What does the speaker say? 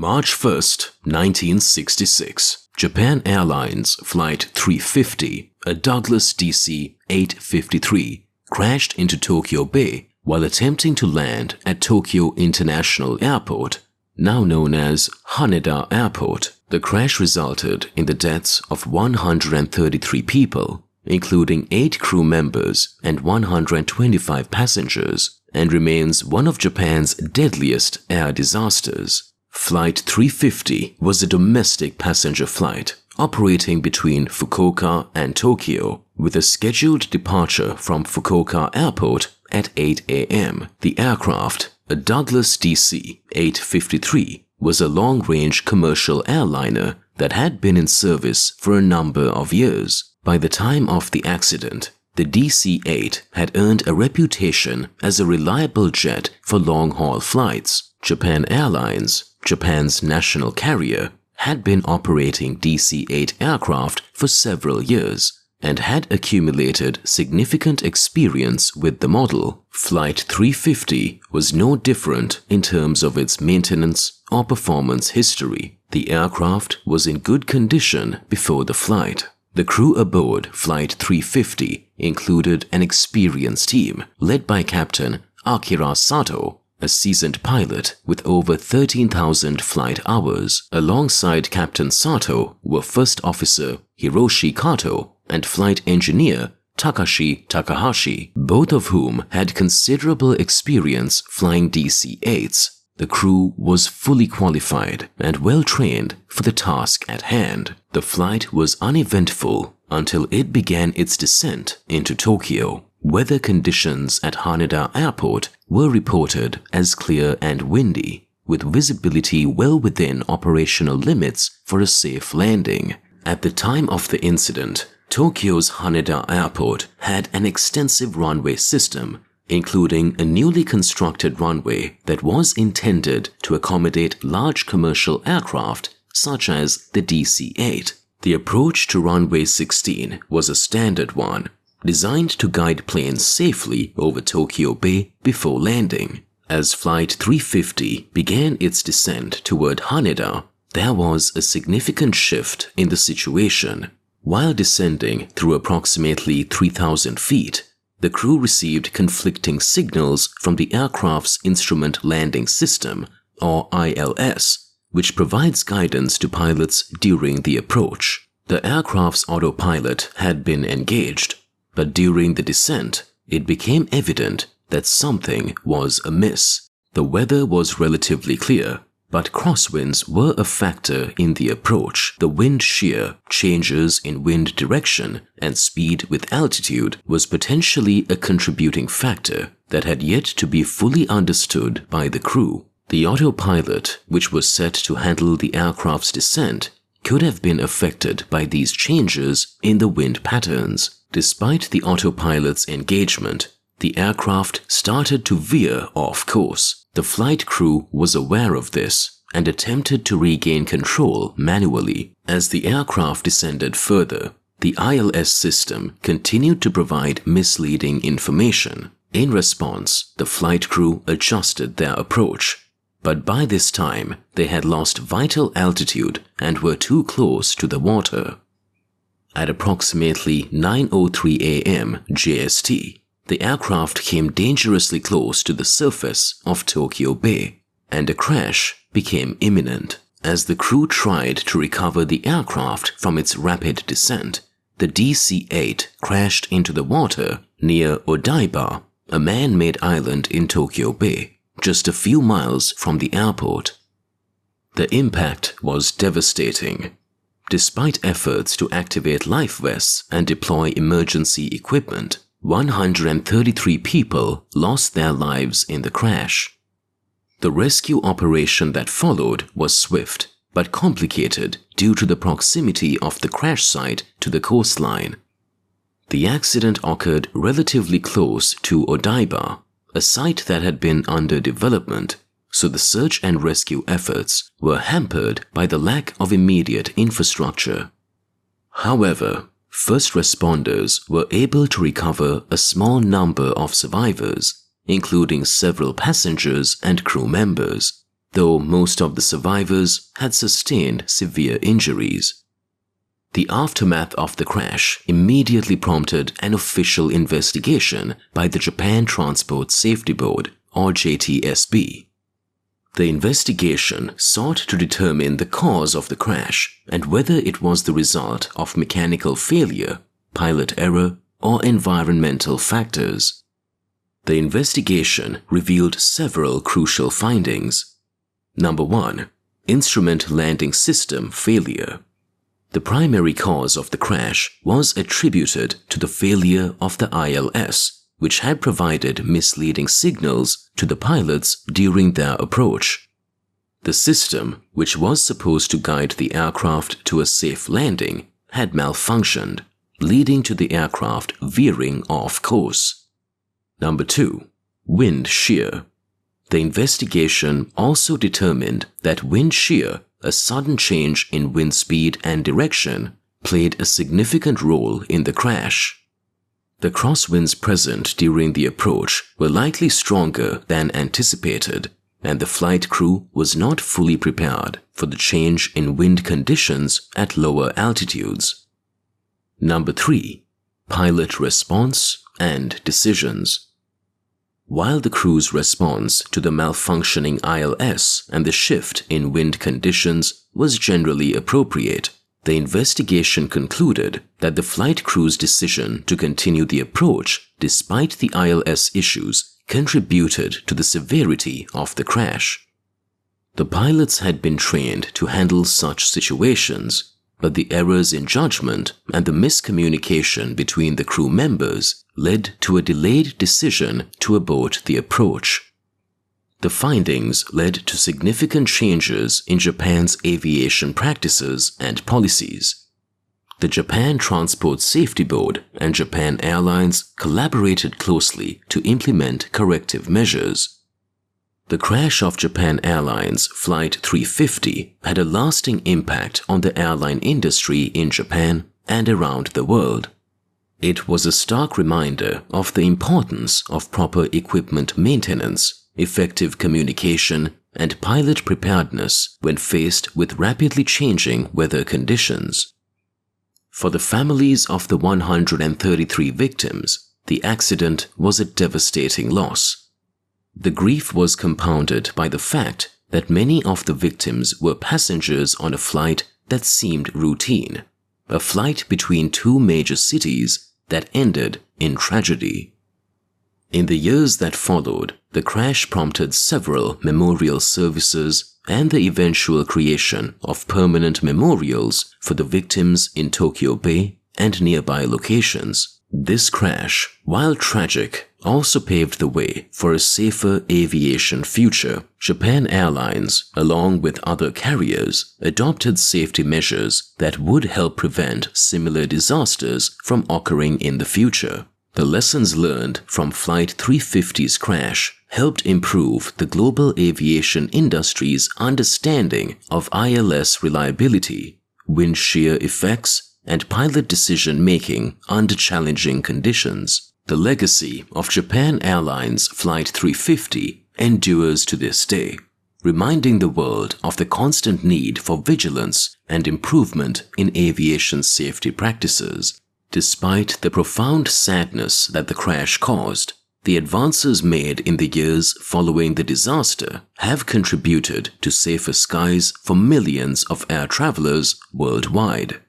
March 1st, 1966. Japan Airlines Flight 350, a Douglas DC-853, crashed into Tokyo Bay while attempting to land at Tokyo International Airport, now known as Haneda Airport. The crash resulted in the deaths of 133 people, including 8 crew members and 125 passengers, and remains one of Japan's deadliest air disasters. Flight 350 was a domestic passenger flight operating between Fukuoka and Tokyo, with a scheduled departure from Fukuoka Airport at 8 a.m. The aircraft, a Douglas DC-853, was a long-range commercial airliner that had been in service for a number of years. By the time of the accident, the DC-8 had earned a reputation as a reliable jet for long-haul flights. Japan Airlines, Japan's national carrier, had been operating DC-8 aircraft for several years and had accumulated significant experience with the model. Flight 350 was no different in terms of its maintenance or performance history. The aircraft was in good condition before the flight. The crew aboard Flight 350 included an experienced team led by Captain Akira Sato, a seasoned pilot with over 13,000 flight hours. Alongside Captain Sato were First Officer Hiroshi Kato and Flight Engineer Takashi Takahashi, both of whom had considerable experience flying DC-8s. The crew was fully qualified and well trained for the task at hand. The flight was uneventful until it began its descent into Tokyo. Weather conditions at Haneda Airport were reported as clear and windy, with visibility well within operational limits for a safe landing. At the time of the incident, Tokyo's Haneda Airport had an extensive runway system, including a newly constructed runway that was intended to accommodate large commercial aircraft such as the DC-8. The approach to runway 16 was a standard one, designed to guide planes safely over Tokyo Bay before landing. As Flight 350 began its descent toward Haneda, there was a significant shift in the situation. While descending through approximately 3,000 feet, the crew received conflicting signals from the aircraft's Instrument Landing System, or ILS, which provides guidance to pilots during the approach. The aircraft's autopilot had been engaged, but during the descent, it became evident that something was amiss. The weather was relatively clear, but crosswinds were a factor in the approach. The wind shear, changes in wind direction, and speed with altitude was potentially a contributing factor that had yet to be fully understood by the crew. The autopilot, which was set to handle the aircraft's descent, could have been affected by these changes in the wind patterns. Despite the autopilot's engagement, the aircraft started to veer off course. The flight crew was aware of this and attempted to regain control manually. As the aircraft descended further, the ILS system continued to provide misleading information. In response, the flight crew adjusted their approach, but by this time they had lost vital altitude and were too close to the water. At approximately 9:03 a.m. JST, the aircraft came dangerously close to the surface of Tokyo Bay, and a crash became imminent. As the crew tried to recover the aircraft from its rapid descent, the DC-8 crashed into the water near Odaiba, a man-made island in Tokyo Bay, just a few miles from the airport. The impact was devastating. Despite efforts to activate life vests and deploy emergency equipment, 133 people lost their lives in the crash. The rescue operation that followed was swift, but complicated due to the proximity of the crash site to the coastline. The accident occurred relatively close to Odaiba, a site that had been under development, so the search and rescue efforts were hampered by the lack of immediate infrastructure. However, first responders were able to recover a small number of survivors, including several passengers and crew members. though most of the survivors had sustained severe injuries. The aftermath of the crash immediately prompted an official investigation by the Japan Transport Safety Board, or JTSB. The investigation sought to determine the cause of the crash and whether it was the result of mechanical failure, pilot error, or environmental factors. The investigation revealed several crucial findings. Number 1. Instrument landing system failure. The primary cause of the crash was attributed to the failure of the ILS, which had provided misleading signals to the pilots during their approach. The system, which was supposed to guide the aircraft to a safe landing, had malfunctioned, leading to the aircraft veering off course. Number 2. Wind shear. The investigation also determined that wind shear, a sudden change in wind speed and direction, played a significant role in the crash. The crosswinds present during the approach were likely stronger than anticipated, and the flight crew was not fully prepared for the change in wind conditions at lower altitudes. Number 3. Pilot response and decisions. While the crew's response to the malfunctioning ILS and the shift in wind conditions was generally appropriate, the investigation concluded that the flight crew's decision to continue the approach despite the ILS issues contributed to the severity of the crash. The pilots had been trained to handle such situations, but the errors in judgment and the miscommunication between the crew members led to a delayed decision to abort the approach. The findings led to significant changes in Japan's aviation practices and policies. The Japan Transport Safety Board and Japan Airlines collaborated closely to implement corrective measures. The crash of Japan Airlines Flight 350 had a lasting impact on the airline industry in Japan and around the world. It was a stark reminder of the importance of proper equipment maintenance, effective communication, and pilot preparedness when faced with rapidly changing weather conditions. For the families of the 133 victims, the accident was a devastating loss. The grief was compounded by the fact that many of the victims were passengers on a flight that seemed routine, a flight between two major cities that ended in tragedy. In the years that followed, the crash prompted several memorial services and the eventual creation of permanent memorials for the victims in Tokyo Bay and nearby locations. This crash, while tragic, also paved the way for a safer aviation future. Japan Airlines, along with other carriers, adopted safety measures that would help prevent similar disasters from occurring in the future. The lessons learned from Flight 350's crash helped improve the global aviation industry's understanding of ILS reliability, wind shear effects, and pilot decision-making under challenging conditions. The legacy of Japan Airlines Flight 350 endures to this day, reminding the world of the constant need for vigilance and improvement in aviation safety practices. Despite the profound sadness that the crash caused, the advances made in the years following the disaster have contributed to safer skies for millions of air travelers worldwide.